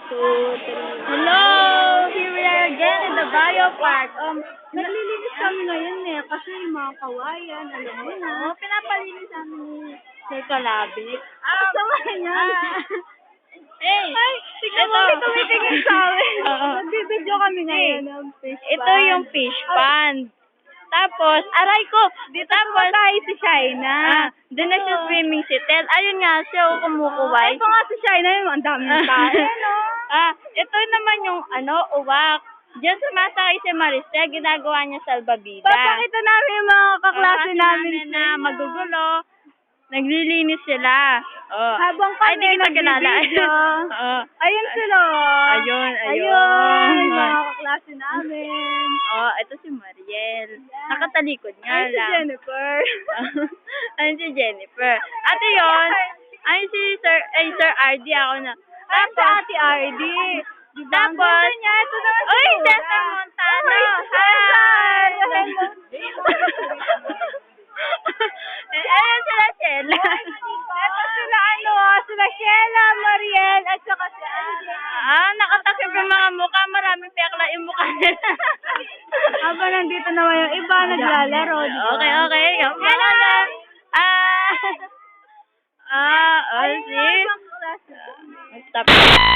2, 3. Hello! Here we are again in the Biopark. Naglilinis kami ngayon kasi yung mga kawayan, alam mo na. Pinapalinis namin ni Sir Kalabit. Kasama niya. Hey! Ay, tignan mo, may tumitingin sa amin. Oo. Nagbibideo kami ngayon ng fish pond. Ito yung fish pond. Tapos, aray ko! Dito tayo si Shaina. Doon na siya swimming si Tel. Ayun nga, siya kumukuway. Ito nga si Shaina, yung ang dami ng tayo, no? Ito naman yung, uwak. Diyan sumasakay si Maricel, ginagawa niya salbabida. Papakita namin yung mga kaklase namin na magugulo. Naglilinis sila. Habang Ay, kami di kita kilala. nagbibideo. Ayun sila. Ayun. Mga kaklase namin. Ito si Mariel. Nakatalikod nga Ayun si lang. Jennifer. Ayun si Jennifer. Ate yun. Ayun si Sir RD ako na. Ayun si Ate RD. Tapos, ito naman si uy, Laura. Cesar Montano. Hi! Ayun sila Sheila. Ito sila Sheila, Mariel, at saka si Angie. Nakatakip yung mga mukha. Maraming pekla yung mukha nila. Habang nandito naman yung iba naglalaro. Okay. Ganun. See? Stop.